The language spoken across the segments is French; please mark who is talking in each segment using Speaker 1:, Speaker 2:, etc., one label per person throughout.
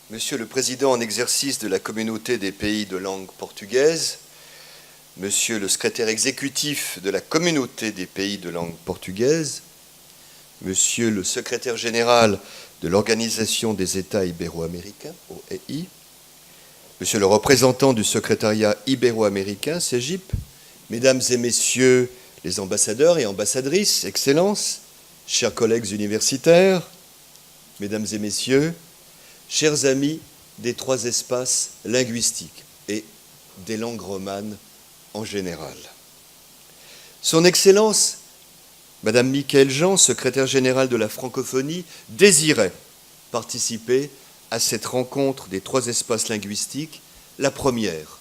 Speaker 1: Monsieur le Président en exercice de la Communauté des pays de langue portugaise, Monsieur le Secrétaire exécutif de la Communauté des pays de langue portugaise, Monsieur le Secrétaire général de l'Organisation des États ibéro-américains, OEI, Monsieur le représentant du secrétariat ibéro-américain, CEGIP, Mesdames et Messieurs les ambassadeurs et ambassadrices, Excellences, chers collègues universitaires, Mesdames et Messieurs, chers amis des trois espaces linguistiques et des langues romanes en général. Son Excellence, Madame Michaëlle Jean, secrétaire générale de la francophonie, désirait participer à cette rencontre des trois espaces linguistiques, la première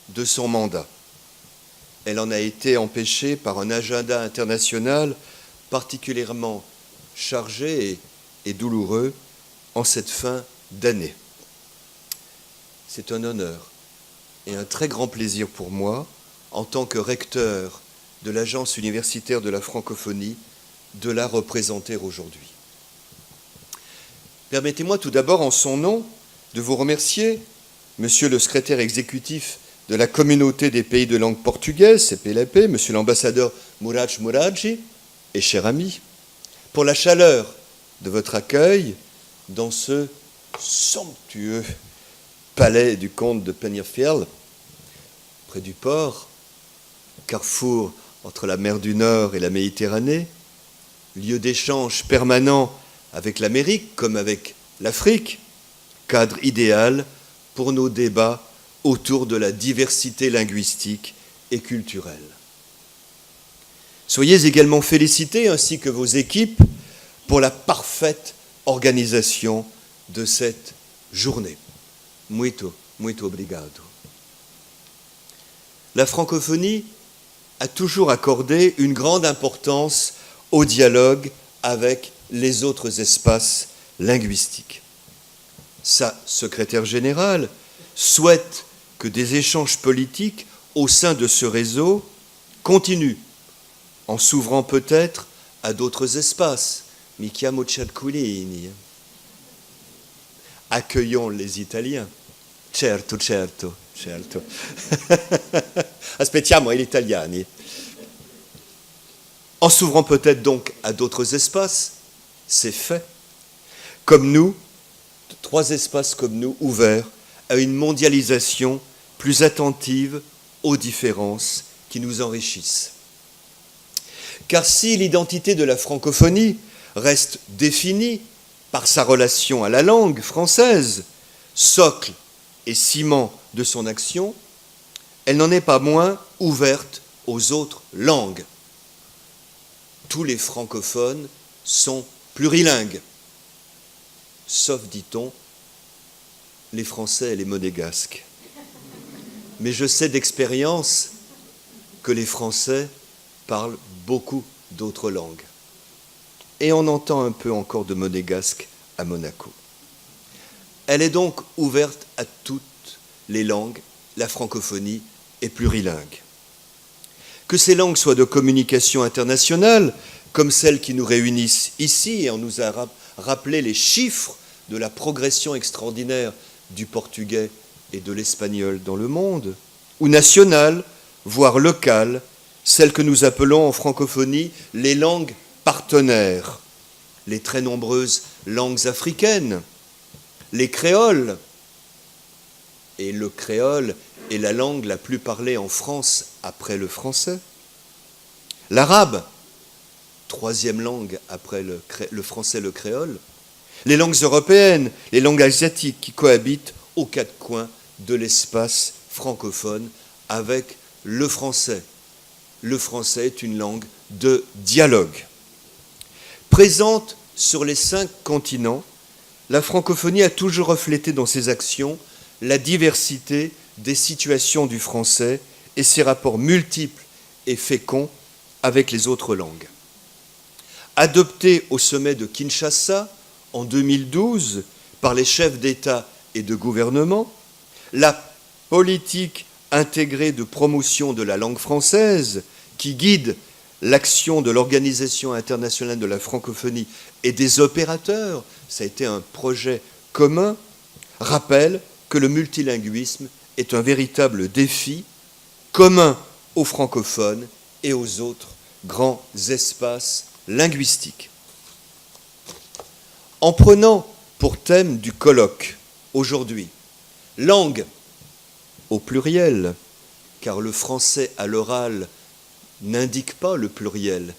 Speaker 1: de son mandat. Elle en a été empêchée par un agenda international particulièrement chargé et douloureux en cette fin d'année. C'est un honneur et un très grand plaisir pour moi, en tant que recteur de l'Agence universitaire de la francophonie, de la représenter aujourd'hui. Permettez-moi tout d'abord, en son nom, de vous remercier, Monsieur le secrétaire exécutif de la Communauté des pays de langue portugaise, CPLP, Monsieur l'ambassadeur Mourad Mouradi, et cher ami, pour la chaleur de votre accueil dans ce somptueux palais du comte de Peñafiel, près du port, carrefour entre la mer du Nord et la Méditerranée, lieu d'échange permanent avec l'Amérique comme avec l'Afrique, cadre idéal pour nos débats autour de la diversité linguistique et culturelle. Soyez également félicités, ainsi que vos équipes, pour la parfaite organisation de cette journée. Muito obrigado. La francophonie a toujours accordé une grande importance au dialogue avec les autres espaces linguistiques. Sa secrétaire générale souhaite que des échanges politiques au sein de ce réseau continuent, en s'ouvrant peut-être à d'autres espaces. Mi chiamo Cerculini. Accueillons les Italiens. Certo. Aspettiamo gli italiani. En s'ouvrant peut-être donc à d'autres espaces, c'est fait. Comme nous, trois espaces comme nous, ouverts à une mondialisation plus attentive aux différences qui nous enrichissent. Car si l'identité de la francophonie reste définie par sa relation à la langue française, socle et ciment de son action, elle n'en est pas moins ouverte aux autres langues. Tous les francophones sont plurilingues, sauf, dit-on, les Français et les Monégasques. Mais je sais d'expérience que les Français parlent beaucoup d'autres langues. Et on entend un peu encore de monégasque à Monaco. Elle est donc ouverte à toutes les langues, la francophonie est plurilingue. Que ces langues soient de communication internationale, comme celles qui nous réunissent ici, et on nous a rappelé les chiffres de la progression extraordinaire du portugais et de l'espagnol dans le monde, ou nationales, voire locales, celles que nous appelons en francophonie les langues partenaires, les très nombreuses langues africaines, les créoles, et le créole est la langue la plus parlée en France après le français, l'arabe, troisième langue après le français et le créole, les langues européennes, les langues asiatiques qui cohabitent aux quatre coins de l'espace francophone avec le français. Le français est une langue de dialogue. Présente sur les 5 continents, la francophonie a toujours reflété dans ses actions la diversité des situations du français et ses rapports multiples et féconds avec les autres langues. Adoptée au sommet de Kinshasa en 2012 par les chefs d'État et de gouvernement, la politique intégrée de promotion de la langue française qui guide l'action de l'Organisation internationale de la francophonie et des opérateurs, ça a été un projet commun, rappelle que le multilinguisme est un véritable défi commun aux francophones et aux autres grands espaces linguistiques. En prenant pour thème du colloque aujourd'hui langue au pluriel, car le français à l'oral n'indique pas le pluriel,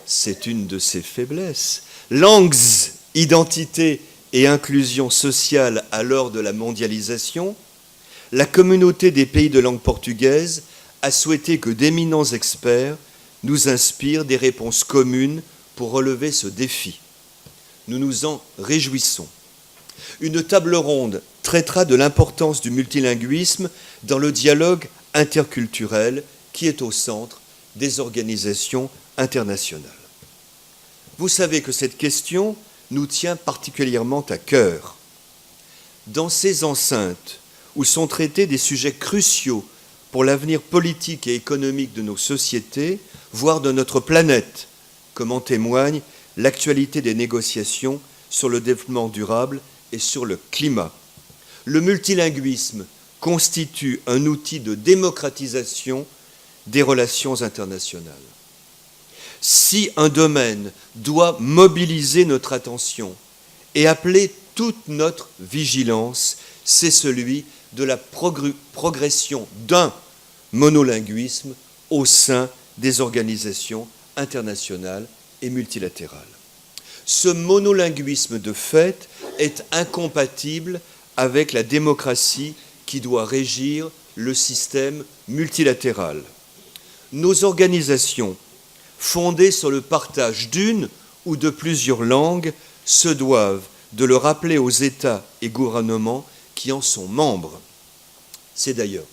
Speaker 1: c'est une de ses faiblesses. Langues, identité et inclusion sociale à l'heure de la mondialisation, la communauté des pays de langue portugaise a souhaité que d'éminents experts nous inspirent des réponses communes pour relever ce défi. Nous nous en réjouissons. Une table ronde traitera de l'importance du multilinguisme dans le dialogue interculturel qui est au centre des organisations internationales. Vous savez que cette question nous tient particulièrement à cœur. Dans ces enceintes où sont traités des sujets cruciaux pour l'avenir politique et économique de nos sociétés, voire de notre planète, comme en témoigne l'actualité des négociations sur le développement durable et sur le climat. Le multilinguisme constitue un outil de démocratisation des relations internationales. Si un domaine doit mobiliser notre attention et appeler toute notre vigilance, c'est celui de la progression d'un monolinguisme au sein des organisations internationales et multilatérales. Ce monolinguisme de fait est incompatible avec la démocratie qui doit régir le système multilatéral. Nos organisations, fondées sur le partage d'une ou de plusieurs langues, se doivent de le rappeler aux États et gouvernements qui en sont membres. C'est d'ailleurs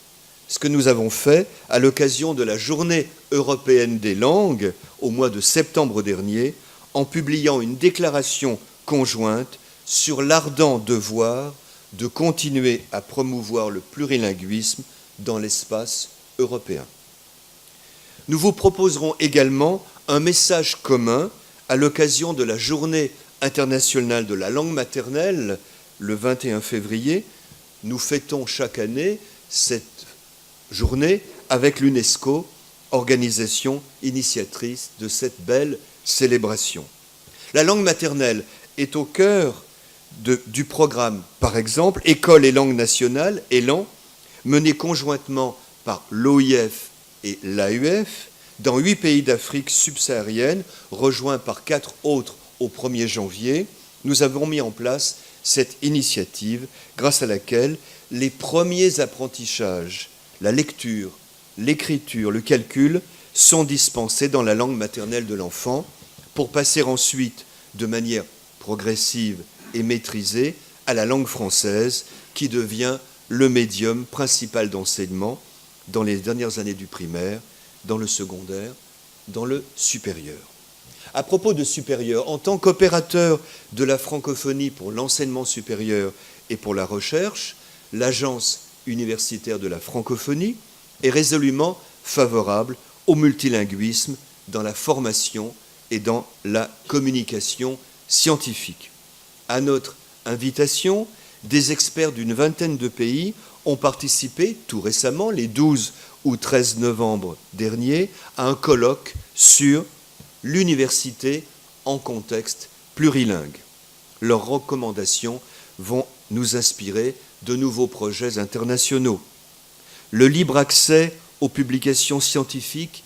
Speaker 1: ce que nous avons fait à l'occasion de la Journée européenne des langues au mois de septembre dernier, en publiant une déclaration conjointe sur l'ardent devoir de continuer à promouvoir le plurilinguisme dans l'espace européen. Nous vous proposerons également un message commun à l'occasion de la Journée internationale de la langue maternelle, le 21 février. Nous fêtons chaque année cette journée avec l'UNESCO, organisation initiatrice de cette belle célébration. La langue maternelle est au cœur du programme, par exemple, École et langue nationale, ELAN, mené conjointement par l'OIF et l'AUF, dans 8 pays d'Afrique subsaharienne, rejoints par 4 autres au 1er janvier. Nous avons mis en place cette initiative grâce à laquelle les premiers apprentissages, la lecture, l'écriture, le calcul, sont dispensés dans la langue maternelle de l'enfant pour passer ensuite de manière progressive et maîtrisée à la langue française qui devient le médium principal d'enseignement dans les dernières années du primaire, dans le secondaire, dans le supérieur. À propos de supérieur, en tant qu'opérateur de la francophonie pour l'enseignement supérieur et pour la recherche, l'Agence universitaire de la francophonie est résolument favorable au multilinguisme dans la formation et dans la communication scientifique. À notre invitation, des experts d'une vingtaine de pays ont participé tout récemment, les 12 ou 13 novembre dernier, à un colloque sur l'université en contexte plurilingue. Leurs recommandations vont nous inspirer de nouveaux projets internationaux. Le libre accès aux publications scientifiques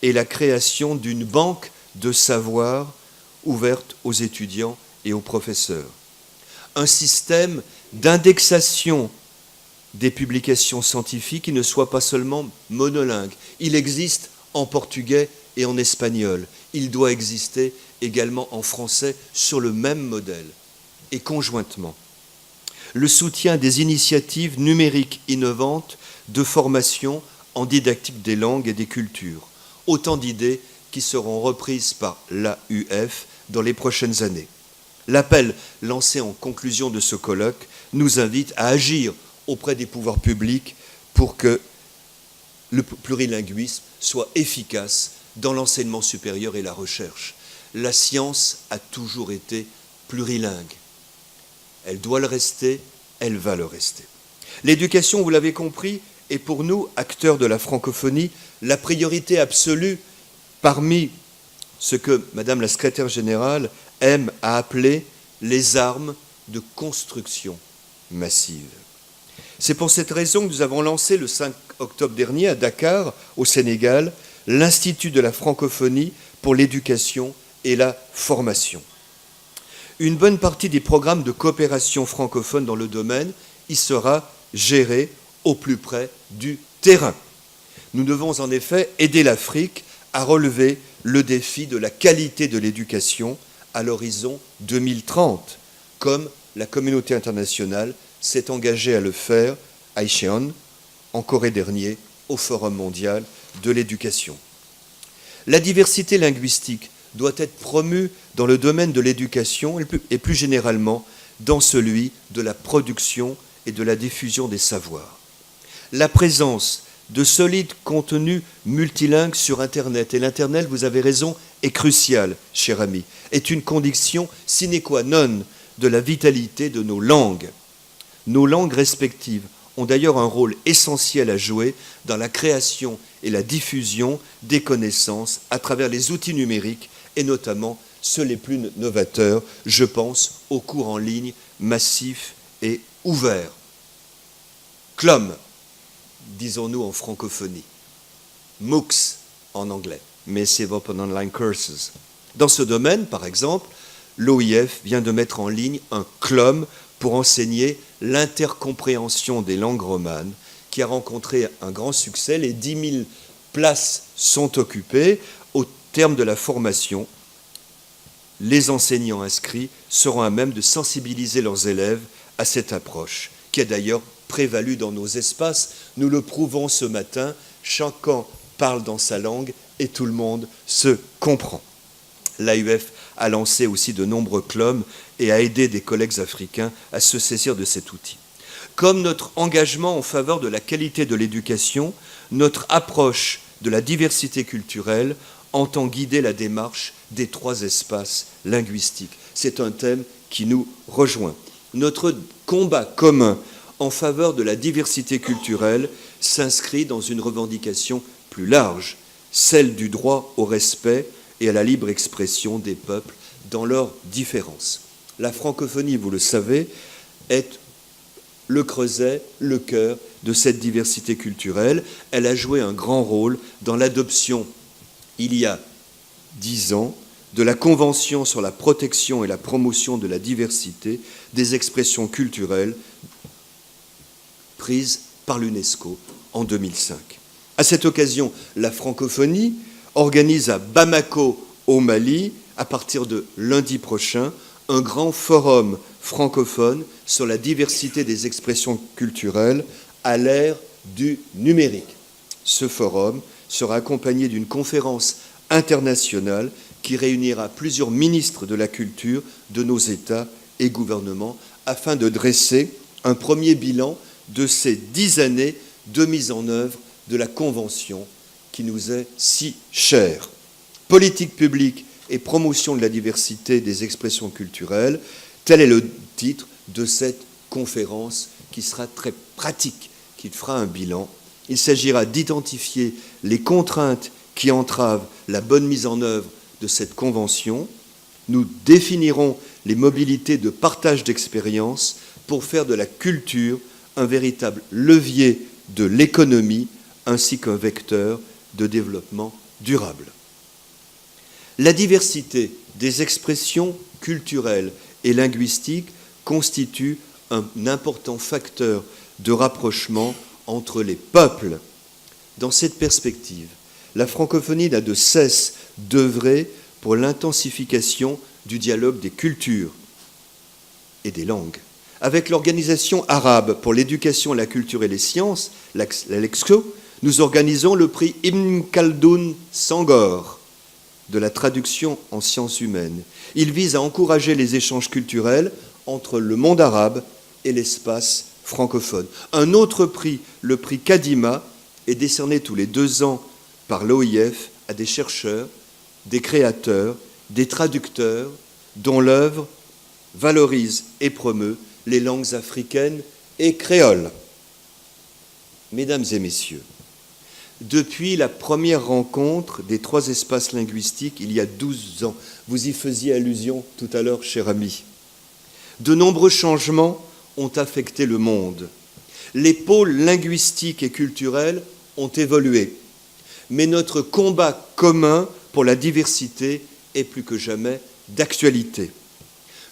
Speaker 1: et la création d'une banque de savoir ouverte aux étudiants et aux professeurs. Un système d'indexation des publications scientifiques qui ne soit pas seulement monolingue. Il existe en portugais et en espagnol. Il doit exister également en français sur le même modèle et conjointement. Le soutien des initiatives numériques innovantes de formation en didactique des langues et des cultures. Autant d'idées qui seront reprises par l'AUF dans les prochaines années. L'appel lancé en conclusion de ce colloque nous invite à agir auprès des pouvoirs publics pour que le plurilinguisme soit efficace dans l'enseignement supérieur et la recherche. La science a toujours été plurilingue. Elle doit le rester, elle va le rester. L'éducation, vous l'avez compris, est pour nous, acteurs de la francophonie, la priorité absolue parmi ce que Madame la secrétaire générale aime à appeler les armes de construction massive. C'est pour cette raison que nous avons lancé le 5 octobre dernier à Dakar, au Sénégal, l'Institut de la francophonie pour l'éducation et la formation. Une bonne partie des programmes de coopération francophone dans le domaine y sera gérée au plus près du terrain. Nous devons en effet aider l'Afrique à relever le défi de la qualité de l'éducation à l'horizon 2030, comme la communauté internationale s'est engagée à le faire à Incheon, en Corée dernier, au Forum mondial de l'éducation. La diversité linguistique doit être promue dans le domaine de l'éducation et plus généralement dans celui de la production et de la diffusion des savoirs. La présence de solides contenus multilingues sur Internet, et l'Internet, vous avez raison, est crucial, cher ami, est une condition sine qua non de la vitalité de nos langues. Nos langues respectives ont d'ailleurs un rôle essentiel à jouer dans la création et la diffusion des connaissances à travers les outils numériques et notamment ceux les plus novateurs, je pense aux cours en ligne massifs et ouverts. CLOM, disons-nous en francophonie, MOOCs en anglais, Massive Open Online Courses. Dans ce domaine, par exemple, l'OIF vient de mettre en ligne un CLOM pour enseigner l'intercompréhension des langues romanes, qui a rencontré un grand succès. Les 10 000 places sont occupées. Au terme de la formation, les enseignants inscrits seront à même de sensibiliser leurs élèves à cette approche, qui a d'ailleurs prévalu dans nos espaces. Nous le prouvons ce matin, chacun parle dans sa langue et tout le monde se comprend. L'AUF a lancé aussi de nombreux CLOM et a aidé des collègues africains à se saisir de cet outil. Comme notre engagement en faveur de la qualité de l'éducation, notre approche de la diversité culturelle entend guider la démarche des 3 espaces linguistiques. C'est un thème qui nous rejoint. Notre combat commun en faveur de la diversité culturelle s'inscrit dans une revendication plus large, celle du droit au respect et à la libre expression des peuples dans leurs différences. La francophonie, vous le savez, est le creuset, le cœur de cette diversité culturelle. Elle a joué un grand rôle dans l'adoption, il y a 10 ans, de la Convention sur la protection et la promotion de la diversité des expressions culturelles prise par l'UNESCO en 2005. À cette occasion, la francophonie organise à Bamako, au Mali, à partir de lundi prochain, un grand forum francophone sur la diversité des expressions culturelles à l'ère du numérique. Ce forum sera accompagné d'une conférence internationale qui réunira plusieurs ministres de la culture de nos États et gouvernements afin de dresser un premier bilan de ces 10 années de mise en œuvre de la Convention qui nous est si chère. Politique publique et promotion de la diversité des expressions culturelles, tel est le titre de cette conférence qui sera très pratique, qui fera un bilan. Il s'agira d'identifier les contraintes qui entravent la bonne mise en œuvre de cette convention. Nous définirons les mobilités de partage d'expériences pour faire de la culture un véritable levier de l'économie ainsi qu'un vecteur de développement durable. La diversité des expressions culturelles et linguistiques constitue un important facteur de rapprochement entre les peuples. Dans cette perspective, la francophonie n'a de cesse d'œuvrer pour l'intensification du dialogue des cultures et des langues. Avec l'Organisation arabe pour l'éducation, la culture et les sciences, l'ALEXCO, nous organisons le prix Ibn Khaldoun Senghor de la traduction en sciences humaines. Il vise à encourager les échanges culturels entre le monde arabe et l'espace francophone. Un autre prix, le prix Kadima, est décerné tous les 2 ans par l'OIF à des chercheurs, des créateurs, des traducteurs dont l'œuvre valorise et promeut les langues africaines et créole. Mesdames et messieurs, depuis la première rencontre des 3 espaces linguistiques, il y a 12 ans, vous y faisiez allusion tout à l'heure, cher ami, de nombreux changements ont affecté le monde. Les pôles linguistiques et culturels ont évolué, mais notre combat commun pour la diversité est plus que jamais d'actualité.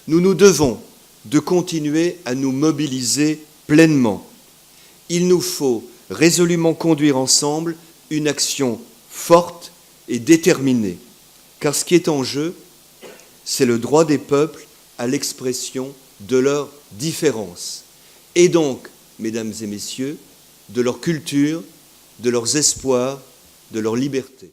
Speaker 1: Nous nous devons de continuer à nous mobiliser pleinement. Il nous faut résolument conduire ensemble une action forte et déterminée, car ce qui est en jeu, c'est le droit des peuples à l'expression de leurs différences, et donc, mesdames et messieurs, de leur culture, de leurs espoirs, de leur liberté.